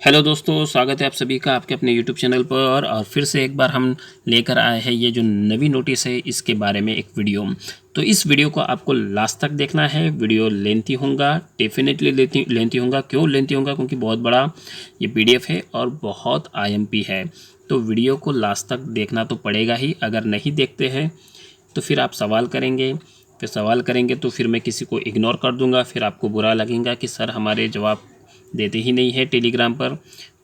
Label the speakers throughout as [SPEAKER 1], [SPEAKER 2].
[SPEAKER 1] Hello दोस्तों, स्वागत है आप सभी का आपके अपने यूट्यूब चैनल पर। और फिर से एक बार हम लेकर आए हैं ये जो नवी नोटिस है इसके बारे में एक वीडियो। तो इस वीडियो को आपको लास्ट तक देखना है। वीडियो लेंथी होगा, डेफिनेटली लेंथी होगा। क्यों लेंथी होगा? क्योंकि बहुत बड़ा ये पीडीएफ है और बहुत आईएमपी है। तो वीडियो को लास्ट तक देखना तो पड़ेगा ही। अगर नहीं देखते हैं तो फिर आप सवाल करेंगे, फिर सवाल करेंगे तो फिर मैं किसी को इग्नोर कर दूंगा। फिर आपको बुरा लगेगा कि सर हमारे जवाब देते ही नहीं है टेलीग्राम पर।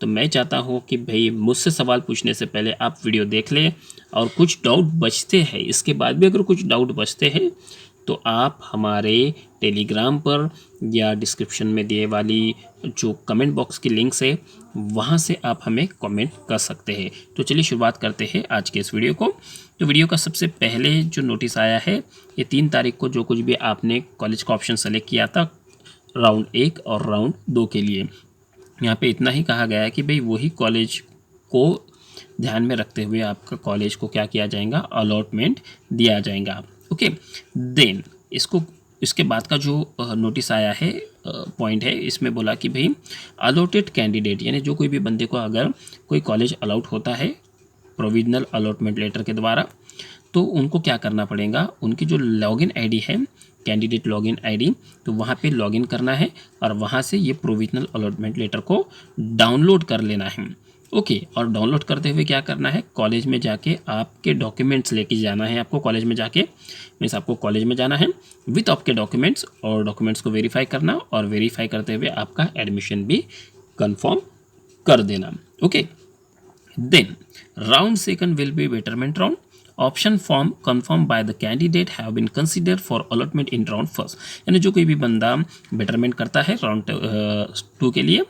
[SPEAKER 1] तो मैं चाहता हूँ कि भाई मुझसे सवाल पूछने से पहले आप वीडियो देख लें, और कुछ डाउट बचते हैं इसके बाद भी अगर कुछ डाउट बचते हैं तो आप हमारे टेलीग्राम पर या डिस्क्रिप्शन में दिए वाली जो कमेंट बॉक्स की लिंक्स है वहाँ से आप हमें कमेंट कर सकते हैं। तो चलिए शुरुआत करते हैं आज के इस वीडियो को। तो वीडियो का सबसे पहले जो नोटिस आया है ये 3 तारीख को, जो कुछ भी आपने कॉलेज का ऑप्शन सेलेक्ट किया था राउंड 1 और राउंड 2 के लिए, यहाँ पे इतना ही कहा गया है कि भाई वही कॉलेज को ध्यान में रखते हुए आपका कॉलेज को क्या किया जाएगा, अलॉटमेंट दिया जाएगा। ओके, देन इसके बाद का जो नोटिस आया है पॉइंट है, इसमें बोला कि भाई अलॉटेड कैंडिडेट यानी जो कोई भी बंदे को अगर कोई कॉलेज अलॉट होता है प्रोविजनल अलॉटमेंट लेटर के द्वारा, तो उनको क्या करना पड़ेगा, उनकी जो लॉगिन आईडी है कैंडिडेट लॉगिन आईडी, तो वहाँ पे लॉगिन करना है और वहाँ से ये प्रोविजनल अलॉटमेंट लेटर को डाउनलोड कर लेना है। ओके, और डाउनलोड करते हुए क्या करना है, कॉलेज में जाके आपके डॉक्यूमेंट्स लेके जाना है। आपको कॉलेज में जाके मीन्स आपको कॉलेज में जाना है विथ आपके डॉक्यूमेंट्स, और डॉक्यूमेंट्स को वेरीफाई करना, और वेरीफाई करते हुए आपका एडमिशन भी कंफर्म कर देना। Okay, then round second will be betterment round. Option form confirm by the candidate have been consider for allotment in round first. यानी जो कोई भी बंदा बेटरमेंट करता है राउंड 2 के लिए,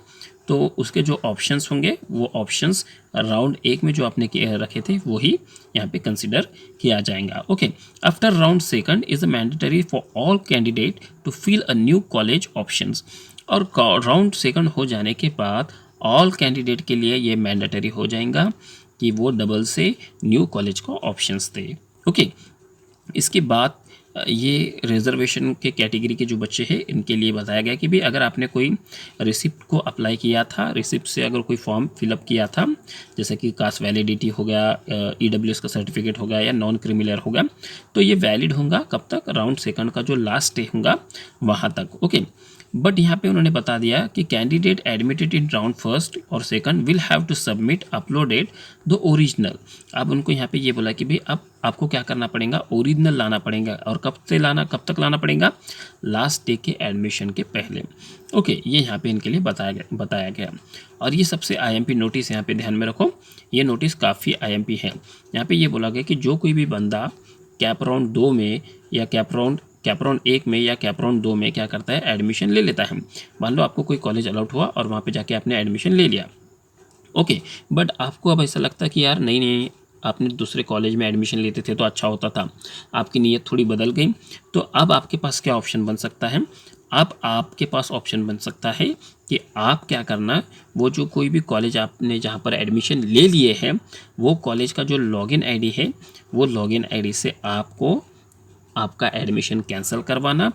[SPEAKER 1] तो उसके जो ऑप्शंस होंगे वो ऑप्शंस राउंड 1 में जो आपने रखे थे वही यहाँ पे कंसिडर किया जाएगा। Okay, after round second is mandatory for all candidate to fill a new college options. और राउंड सेकंड हो जाने के बाद ऑल कैंडिडेट के लिए ये मैंडेटरी हो जाएगा कि वो डबल से न्यू कॉलेज को ऑप्शंस थे। ओके, इसके बाद ये रिजर्वेशन के कैटेगरी के जो बच्चे हैं इनके लिए बताया गया कि भाई अगर आपने कोई रिसिप्ट को अप्लाई किया था, रिसिप्ट से अगर कोई फॉर्म फिलअप किया था, जैसे कि कास्ट वैलिडिटी हो गया, ईडब्ल्यूएस का सर्टिफिकेट हो गया या नॉन क्रिमिनल हो गया, तो ये वैलिड होगा कब तक, राउंड सेकंड का जो लास्ट डे होगा वहाँ तक। ओके, बट यहाँ पे उन्होंने बता दिया कि candidate admitted in round first और second will have to submit uploaded the original. अब उनको यहाँ पे ये बोला कि भाई अब आपको क्या करना पड़ेगा, ओरिजिनल लाना पड़ेगा। और कब तक लाना पड़ेगा, लास्ट डे के एडमिशन के पहले। ओके, ये यहाँ पे इनके लिए बताया गया। और ये सबसे आईएमपी नोटिस यहाँ पे ध्यान में रखो, ये नोटिस काफ़ी आईएमपी है। यहाँ पे ये बोला गया कि जो कोई भी बंदा कैप राउंड 2 में या कैप राउंड 1 में या कैप राउंड 2 में क्या करता है, एडमिशन ले लेता है। मान लो आपको कोई कॉलेज अलॉट हुआ और वहाँ पे जाके आपने एडमिशन ले लिया। ओके, बट आपको अब ऐसा लगता है कि यार नहीं, आपने दूसरे कॉलेज में एडमिशन लेते थे तो अच्छा होता था, आपकी नीयत थोड़ी बदल गई। तो अब आपके पास क्या ऑप्शन बन सकता है, अब आपके पास ऑप्शन बन सकता है कि आप क्या करना, वो जो कोई भी कॉलेज आपने जहाँ पर एडमिशन ले लिए हैं वो कॉलेज का जो लॉगिन आईडी है, वो लॉगिन आईडी से आपको आपका एडमिशन कैंसिल करवाना,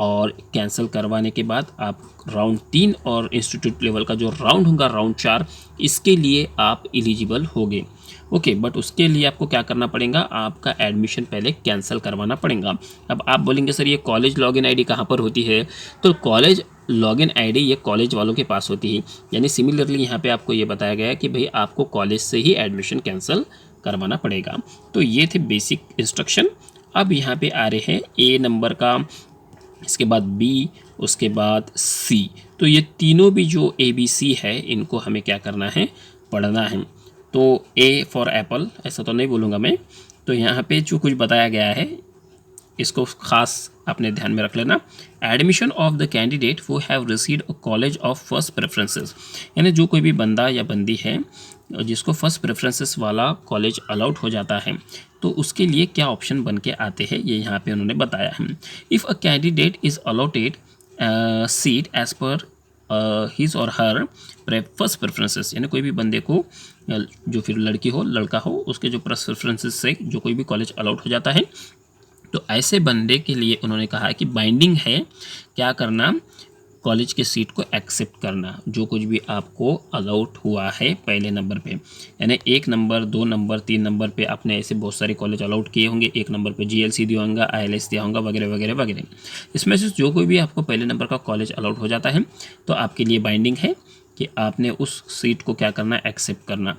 [SPEAKER 1] और कैंसिल करवाने के बाद आप राउंड 3 और इंस्टीट्यूट लेवल का जो राउंड होगा राउंड 4, इसके लिए आप एलिजिबल होगे। ओके, बट उसके लिए आपको क्या करना पड़ेगा, आपका एडमिशन पहले कैंसिल करवाना पड़ेगा। अब आप बोलेंगे सर ये कॉलेज लॉगिन आईडी कहाँ पर होती है, तो कॉलेज लॉगिन आईडी ये कॉलेज वालों के पास होती है। यानी सिमिलरली यहाँ पे आपको ये बताया गया है कि भाई आपको कॉलेज से ही एडमिशन कैंसिल करवाना पड़ेगा। तो ये थे बेसिक इंस्ट्रक्शन। अब यहाँ पे आ रहे हैं ए नंबर का, इसके बाद बी, उसके बाद सी। तो ये तीनों भी जो ए बी सी है इनको हमें क्या करना है, पढ़ना है। तो ए फॉर एप्पल ऐसा तो नहीं बोलूँगा मैं। तो यहाँ पे जो कुछ बताया गया है इसको खास आपने ध्यान में रख लेना। एडमिशन ऑफ द कैंडिडेट वो have received a college of first preferences. यानी जो कोई भी बंदा या बंदी है जिसको फर्स्ट प्रेफरेंसेस वाला कॉलेज अलाउड हो जाता है, तो उसके लिए क्या ऑप्शन बन के आते हैं ये यहाँ पे उन्होंने बताया है। If a candidate is allotted seat as per his or her first preferences, यानी कोई भी बंदे को जो फिर लड़की हो लड़का हो उसके जो फर्स्ट प्रेफरेंसेस से जो कोई भी कॉलेज अलाउड हो जाता है, तो ऐसे बंदे के लिए उन्होंने कहा है कि बाइंडिंग है क्या करना, कॉलेज के सीट को एक्सेप्ट करना, जो कुछ भी आपको अलाउट हुआ है पहले नंबर पे, यानी 1 नंबर 2 नंबर 3 नंबर पे आपने ऐसे बहुत सारे कॉलेज अलाउट किए होंगे। 1 नंबर पे GLC दिया होगा, ILS दिया होगा, वगैरह वगैरह वगैरह। इसमें से जो कोई भी आपको पहले नंबर का कॉलेज अलाउट हो जाता है तो आपके लिए बाइंडिंग है कि आपने उस सीट को क्या करना, एक्सेप्ट करना।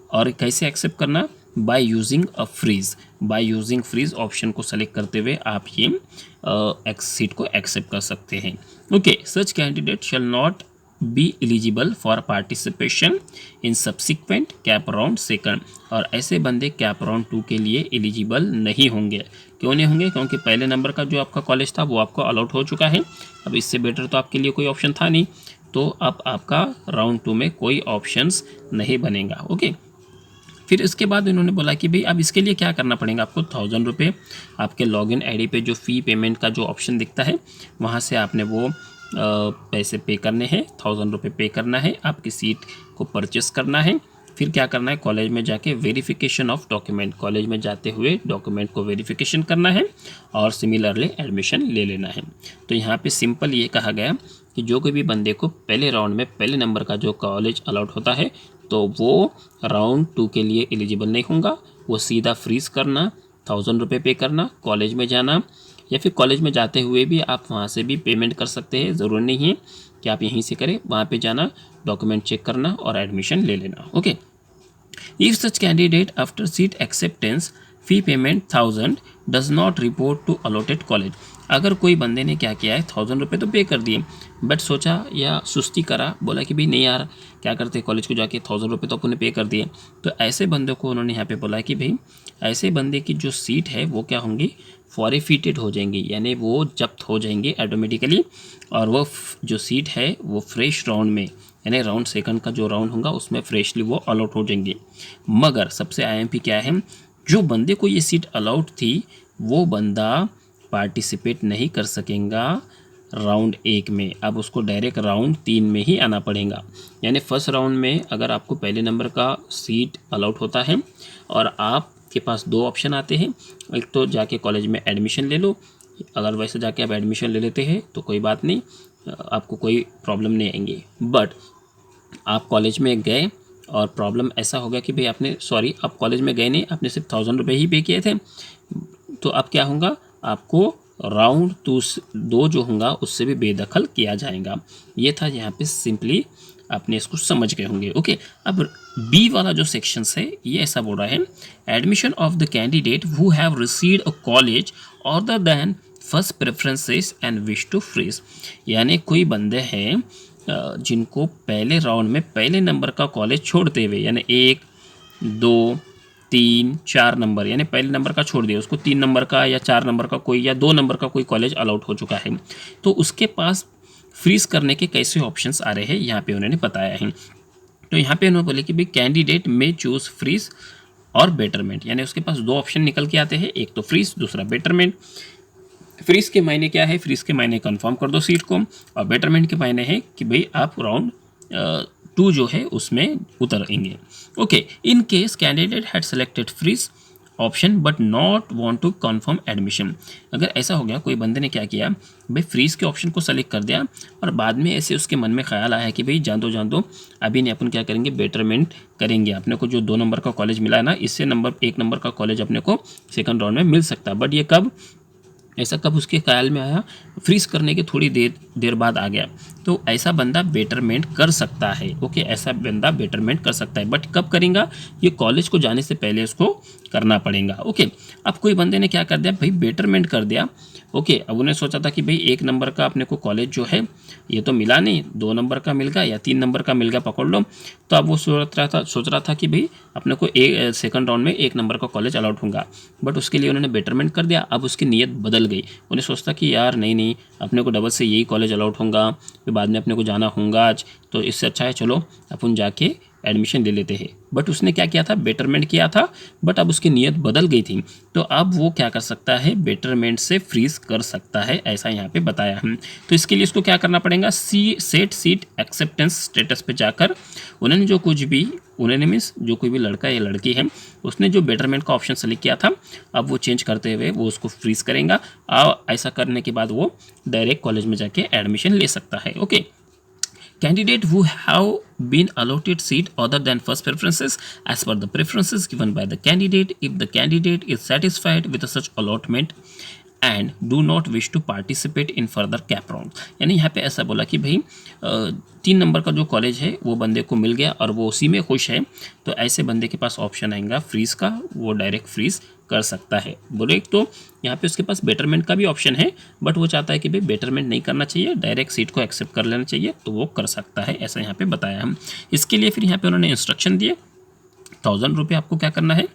[SPEAKER 1] और कैसे एक्सेप्ट करना, by using a freeze. By using freeze option को सेलेक्ट करते हुए आप ये सीट को एक्सेप्ट कर सकते हैं। Okay, such candidate shall not be eligible for participation in subsequent cap round second. और ऐसे बंदे कैप राउंड 2 के लिए एलिजिबल नहीं होंगे। क्यों नहीं होंगे? क्योंकि पहले नंबर का जो आपका कॉलेज था वो आपको अलाउट हो चुका है। अब इससे बेटर तो आपके लिए कोई ऑप्शन था नहीं, तो अब आपका राउंड 2 में कोई ऑप्शंस नहीं बनेगा। ओके, फिर इसके बाद इन्होंने बोला कि भाई अब इसके लिए क्या करना पड़ेगा आपको, 1000 रुपये आपके लॉगिन आईडी पे जो फ़ी पेमेंट का जो ऑप्शन दिखता है वहाँ से आपने वो पैसे पे करने हैं। 1000 रुपये पे करना है, आपकी सीट को परचेस करना है। फिर क्या करना है, कॉलेज में जाके वेरिफिकेशन ऑफ डॉक्यूमेंट, कॉलेज में जाते हुए डॉक्यूमेंट को वेरिफिकेशन करना है और सिमिलरली एडमिशन ले लेना है। तो यहाँ पे सिंपल ये कहा गया कि जो कोई भी बंदे को पहले राउंड में पहले नंबर का जो कॉलेज अलाउट होता है तो वो राउंड 2 के लिए एलिजिबल नहीं होगा। वो सीधा फ्रीज करना, 1000 रुपये पे करना, कॉलेज में जाना, या फिर कॉलेज में जाते हुए भी आप वहाँ से भी पेमेंट कर सकते हैं। ज़रूरी नहीं है कि आप यहीं से करें, वहाँ पे जाना, डॉक्यूमेंट चेक करना और एडमिशन ले लेना। Okay, if such candidate after seat acceptance fee payment 1000 does not report to allotted college. अगर कोई बंदे ने क्या किया है, 1000 रुपये तो पे कर दिए, बट सोचा या सुस्ती करा, बोला कि भाई नहीं यार क्या करते कॉलेज को जाके 1000 रुपये तो अपने पे कर दिए, तो ऐसे बंदे को उन्होंने यहाँ पे बोला कि भाई ऐसे बंदे की जो सीट है वो क्या होंगी, फॉरफिटेड हो जाएंगी, यानी वो जब्त हो जाएंगे ऑटोमेटिकली। और वो जो सीट है वो फ्रेश राउंड में, यानी राउंड सेकंड का जो राउंड होगा उसमें फ्रेशली वो अलॉट हो जाएंगे। मगर सबसे IMP क्या है, जो बंदे को ये सीट अलाउड थी वो बंदा पार्टिसिपेट नहीं कर सकेगा राउंड 1 में। अब उसको डायरेक्ट राउंड 3 में ही आना पड़ेगा। यानी फर्स्ट राउंड में अगर आपको पहले नंबर का सीट अलाउट होता है और आपके पास 2 ऑप्शन आते हैं, एक तो जाके कॉलेज में एडमिशन ले लो, अगर वैसे जाके आप एडमिशन ले लेते हैं तो कोई बात नहीं, आपको कोई प्रॉब्लम नहीं आएंगे। बट आप कॉलेज में गए और प्रॉब्लम ऐसा हो गया कि भाई आपने आप कॉलेज में गए नहीं, आपने सिर्फ 1000 रुपये ही पे किए थे, तो अब क्या होगा, आपको राउंड 2 जो होगा उससे भी बेदखल किया जाएगा। ये था यहाँ पे, सिंपली आपने इसको समझ गए होंगे। ओके, अब बी वाला जो सेक्शन है ये ऐसा बोल रहा है, admission of the candidate who have received a college other than first preferences and wish to freeze. यानी कोई बंदे हैं जिनको पहले राउंड में पहले नंबर का कॉलेज छोड़ते हुए, यानी 1 2 3 4 नंबर, यानी पहले नंबर का छोड़ दिया, उसको 3 नंबर का या 4 नंबर का कोई या 2 नंबर का कोई कॉलेज अलाउट हो चुका है, तो उसके पास फ्रीज करने के कैसे ऑप्शंस आ रहे हैं यहाँ पे उन्होंने बताया है। तो यहाँ पे उन्होंने बोले कि भाई कैंडिडेट में चूज फ्रीज और बेटरमेंट, यानी उसके पास 2 ऑप्शन निकल के आते हैं, एक तो फ्रीज, दूसरा बेटरमेंट। फ्रीज के मायने क्या है, फ्रीज के मायने कंफर्म कर दो सीट को, और बेटरमेंट के मायने है कि भाई आप राउंड 2 जो है उसमें उतरेंगे। Okay, in case candidate had selected freeze option but not want to confirm admission. अगर ऐसा हो गया, कोई बंदे ने क्या किया भाई, फ्रीज के ऑप्शन को सेलेक्ट कर दिया और बाद में ऐसे उसके मन में ख्याल आया कि भाई जान दो अभी नहीं, अपन क्या करेंगे, बेटरमेंट करेंगे, अपने को जो 2 नंबर का कॉलेज मिला है ना, इससे 1 नंबर का कॉलेज अपने को सेकंड राउंड में मिल सकता है। बट ये कब ऐसा कब उसके ख्याल में आया, फ्रीज करने के थोड़ी देर बाद आ गया। तो ऐसा बंदा बेटरमेंट कर सकता है। ओके, ऐसा बंदा बेटरमेंट कर सकता है, बट कब करेगा, ये कॉलेज को जाने से पहले उसको करना पड़ेगा। ओके, अब कोई बंदे ने क्या कर दिया भाई, बेटरमेंट कर दिया। ओके, अब उन्हें सोचा था कि भाई 1 नंबर का अपने को कॉलेज जो है ये तो मिला नहीं, 2 नंबर का मिल गया या 3 नंबर का मिल गया, पकड़ लो। तो अब वो सोच रहा था कि भाई अपने को सेकंड राउंड में 1 नंबर का कॉलेज अलाउट होगा, बट उसके लिए उन्होंने बेटरमेंट कर दिया। अब उसकी नीयत बदल गई, उन्हें सोचता कि यार नहीं अपने को डबल से यही कॉलेज अलाउट होगा, फिर बाद में अपने को जाना होगा आज, तो इससे अच्छा है चलो अपन जाके एडमिशन ले लेते हैं। बट उसने क्या किया था, बेटरमेंट किया था, बट अब उसकी नीयत बदल गई थी, तो अब वो क्या कर सकता है, बेटरमेंट से फ्रीज कर सकता है, ऐसा यहाँ पे बताया है। तो इसके लिए इसको क्या करना पड़ेगा, सेट सीट एक्सेप्टेंस स्टेटस पे जाकर उन्होंने जो कुछ भी उन्होंने मीन्स जो कोई भी लड़का या लड़की है उसने जो बेटरमेंट का ऑप्शन सेलेक्ट किया था, अब वो चेंज करते हुए वो उसको फ्रीज करेगा और ऐसा करने के बाद वो डायरेक्ट कॉलेज में जाके एडमिशन ले सकता है। Okay, candidate who have been allotted seat other than first preferences as per the preferences given by the candidate, if the candidate is satisfied with such allotment and do not wish to participate in further CAP round. यानी यहाँ पे ऐसा बोला कि भाई 3 number का जो college है वो बंदे को मिल गया और वो उसी में खुश है, तो ऐसे बंदे के पास ऑप्शन आएगा फ्रीज का, वो डायरेक्ट फ्रीज कर सकता है। बोले एक तो यहाँ पे उसके पास बेटरमेंट का भी ऑप्शन है, बट वो चाहता है कि भाई बेटरमेंट नहीं करना चाहिए, डायरेक्ट सीट को एक्सेप्ट कर लेना चाहिए, तो वो कर सकता है, ऐसा यहाँ पे बताया हम। इसके लिए फिर यहाँ पे उन्होंने इंस्ट्रक्शन दिए, 1000 रुपये आपको क्या करना है,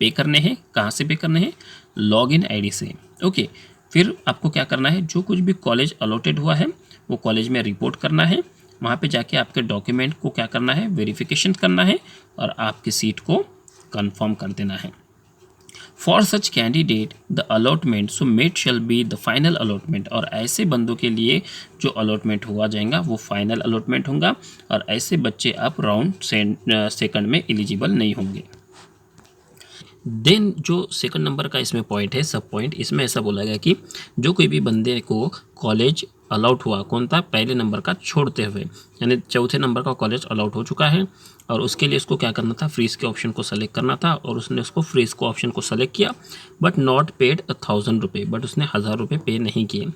[SPEAKER 1] पे करने हैं। कहाँ से पे करने हैं, लॉगिन आईडी से। ओके, फिर आपको क्या करना है, जो कुछ भी कॉलेज अलॉटेड हुआ है वो कॉलेज में रिपोर्ट करना है, वहाँ पे जाके आपके डॉक्यूमेंट को क्या करना है, वेरिफिकेशन करना है और आपकी सीट को कंफर्म कर देना है। For such candidate the allotment so met shall be the final allotment, और ऐसे बंदों के लिए जो अलॉटमेंट हुआ जाएगा वो फाइनल अलॉटमेंट होगा और ऐसे बच्चे अब राउंड सेकंड में एलिजिबल नहीं होंगे। देन जो सेकंड नंबर का इसमें पॉइंट है, सब पॉइंट, इसमें ऐसा बोला गया कि जो कोई भी बंदे को कॉलेज अलाउट हुआ, कौन था, पहले नंबर का छोड़ते हुए, यानी चौथे नंबर का कॉलेज अलाउट हो चुका है और उसके लिए उसको क्या करना था, फ्रीज के ऑप्शन को सेलेक्ट करना था और उसने उसको फ्रीज को ऑप्शन को सेलेक्ट किया, बट नॉट पेड 1000 रुपये, बट उसने 1000 रुपये पे नहीं किए,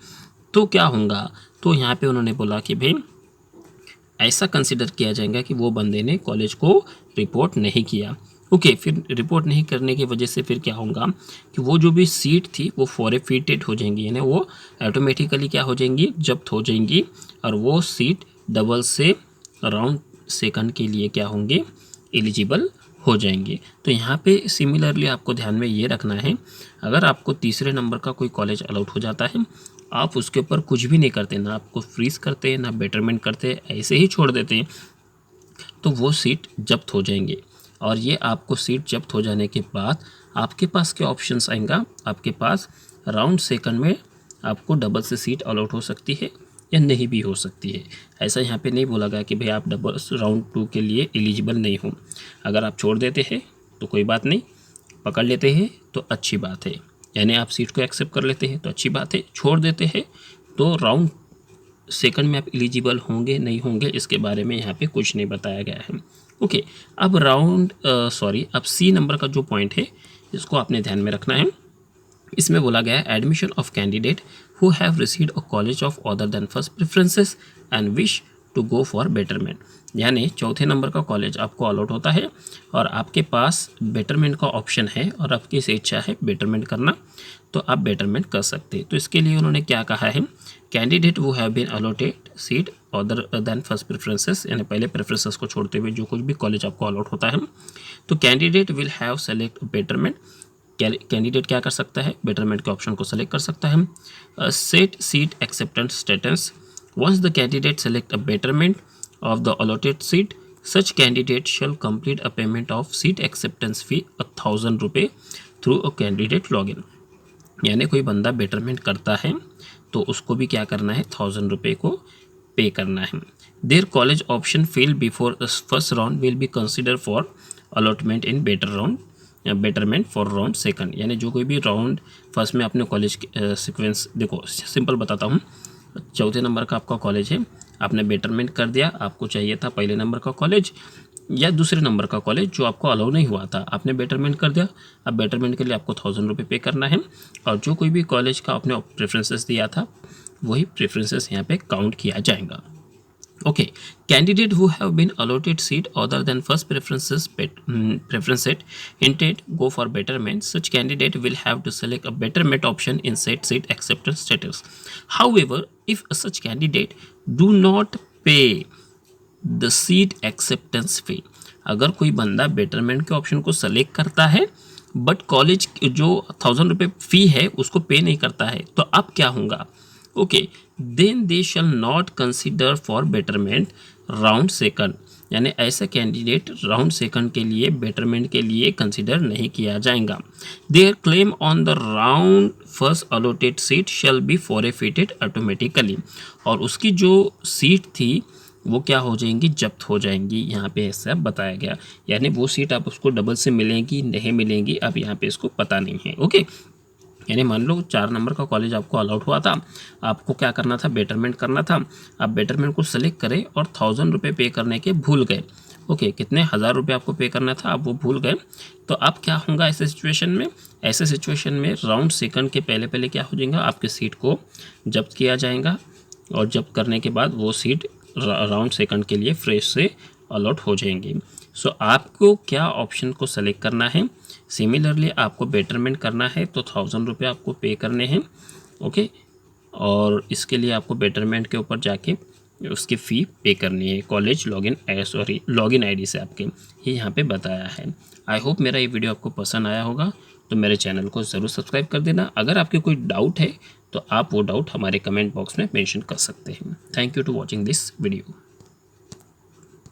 [SPEAKER 1] तो क्या होगा, तो यहाँ पे उन्होंने बोला कि भाई ऐसा कंसिडर किया जाएगा कि वो बंदे ने कॉलेज को रिपोर्ट नहीं किया। ओके, फिर रिपोर्ट नहीं करने की वजह से फिर क्या होगा कि वो जो भी सीट थी वो फॉरफिटेड हो जाएंगी, यानी वो ऑटोमेटिकली क्या हो जाएंगी, जब्त हो जाएंगी और वो सीट डबल से राउंड सेकंड के लिए क्या होंगे, एलिजिबल हो जाएंगे। तो यहाँ पे सिमिलरली आपको ध्यान में ये रखना है, अगर आपको तीसरे नंबर का कोई कॉलेज अलाउट हो जाता है, आप उसके ऊपर कुछ भी नहीं करते, ना आपको फ्रीज करते ना बेटरमेंट करते, ऐसे ही छोड़ देते, तो वो सीट जब्त हो जाएंगे। और ये आपको सीट जब्त हो जाने के बाद आपके पास क्या ऑप्शंस आएगा, आपके पास राउंड सेकंड में आपको डबल से सीट अलॉट हो सकती है या नहीं भी हो सकती है। ऐसा यहाँ पे नहीं बोला गया कि भाई आप डबल राउंड 2 के लिए एलिजिबल नहीं हो। अगर आप छोड़ देते हैं तो कोई बात नहीं, पकड़ लेते हैं तो अच्छी बात है, यानी आप सीट को एक्सेप्ट कर लेते हैं तो अच्छी बात है, छोड़ देते हैं तो राउंड सेकंड में आप एलिजिबल होंगे नहीं होंगे इसके बारे में यहाँ पे कुछ नहीं बताया गया है। ओके, अब अब सी नंबर का जो पॉइंट है इसको आपने ध्यान में रखना है। इसमें बोला गया है admission of candidate who have received a college of other than first preferences and wish to go for betterment, यानी चौथे नंबर का कॉलेज आपको अलॉट होता है और आपके पास बेटरमेंट का ऑप्शन है और आपकी से इच्छा है बेटरमेंट करना, तो आप बेटरमेंट कर सकते हैं। तो इसके लिए उन्होंने क्या कहा है, कैंडिडेट वो have been allotted seat other than first preferences, यानी पहले प्रेफरेंसेस को छोड़ते हुए जो कुछ भी कॉलेज आपको अलॉट होता है, तो candidate will have select betterment, candidate क्या कर सकता है, बेटरमेंट के ऑप्शन को सेलेक्ट कर सकता है। Set seat acceptance status, once the candidate select a betterment of the allotted seat, such candidate shall complete a payment of seat acceptance fee 1000 रुपये through a candidate login, यानी कोई बंदा betterment करता है तो उसको भी क्या करना है, 1000 रुपये को पे करना है। Their college option fail before first round will be consider for allotment in betterment for round second, यानी जो कोई भी राउंड फर्स्ट में अपने कॉलेज सीक्वेंस, देखो सिंपल बताता हूँ, चौथे नंबर का आपका कॉलेज है, आपने बेटरमेंट कर दिया, आपको चाहिए था पहले नंबर का कॉलेज या दूसरे नंबर का कॉलेज जो आपको अलाउ नहीं हुआ था, आपने बेटरमेंट कर दिया, अब बेटरमेंट के लिए आपको 1000 रुपये पे करना है और जो कोई भी कॉलेज का आपने प्रेफरेंसेस दिया था वही प्रेफरेंसेस यहाँ पे काउंट किया जाएगा। Okay, candidate who have been allotted seat other than first preference set instead go for betterment, such candidate will have to select a betterment option in set seat acceptance status. However, if such candidate do not pay the seat acceptance fee, अगर कोई बंदा betterment के option को select करता है but college जो 1000 रुपये फ़ी है उसको पे नहीं करता है, तो अब क्या होगा, okay, then they shall not consider for betterment round second, यानी ऐसा कैंडिडेट राउंड सेकंड के लिए बेटरमेंट के लिए कंसिडर नहीं किया जाएगा। There claim on the round first allotted seat shall be forfeited automatically, और उसकी जो सीट थी वो क्या हो जाएंगी, जब्त हो जाएंगी। यहाँ पे ऐसा बताया गया, यानी वो सीट आप उसको डबल से मिलेंगी नहीं मिलेंगी अब यहाँ पे इसको पता नहीं है। ओके, यानी मान लो 4 नंबर का कॉलेज आपको अलाउड हुआ था, आपको क्या करना था, बेटरमेंट करना था। आप बेटरमेंट को सेलेक्ट करें और 1000 रुपये पे करने के भूल गए। ओके, कितने 1000 रुपये आपको पे करना था, आप वो भूल गए। तो अब क्या होगा ऐसे सिचुएशन में, ऐसे सिचुएशन में राउंड सेकंड के पहले पहले क्या हो जाएगा, आपकी सीट को जब्त किया जाएगा और जब्त करने के बाद वो सीट राउंड सेकंड के लिए फ्रेश से अलॉट हो जाएंगी। सो आपको क्या ऑप्शन को सेलेक्ट करना है, सिमिलरली आपको बेटरमेंट करना है तो 1000 रुपये आपको पे करने हैं। ओके, और इसके लिए आपको बेटरमेंट के ऊपर जाके उसकी फ़ी पे करनी है कॉलेज लॉगिन आईडी से आपके, ये यहाँ पे बताया है। आई होप मेरा ये वीडियो आपको पसंद आया होगा, तो मेरे चैनल को ज़रूर सब्सक्राइब कर देना। अगर आपके कोई डाउट है तो आप वो डाउट हमारे कमेंट बॉक्स में मेंशन कर सकते हैं। Thank you to watching this video.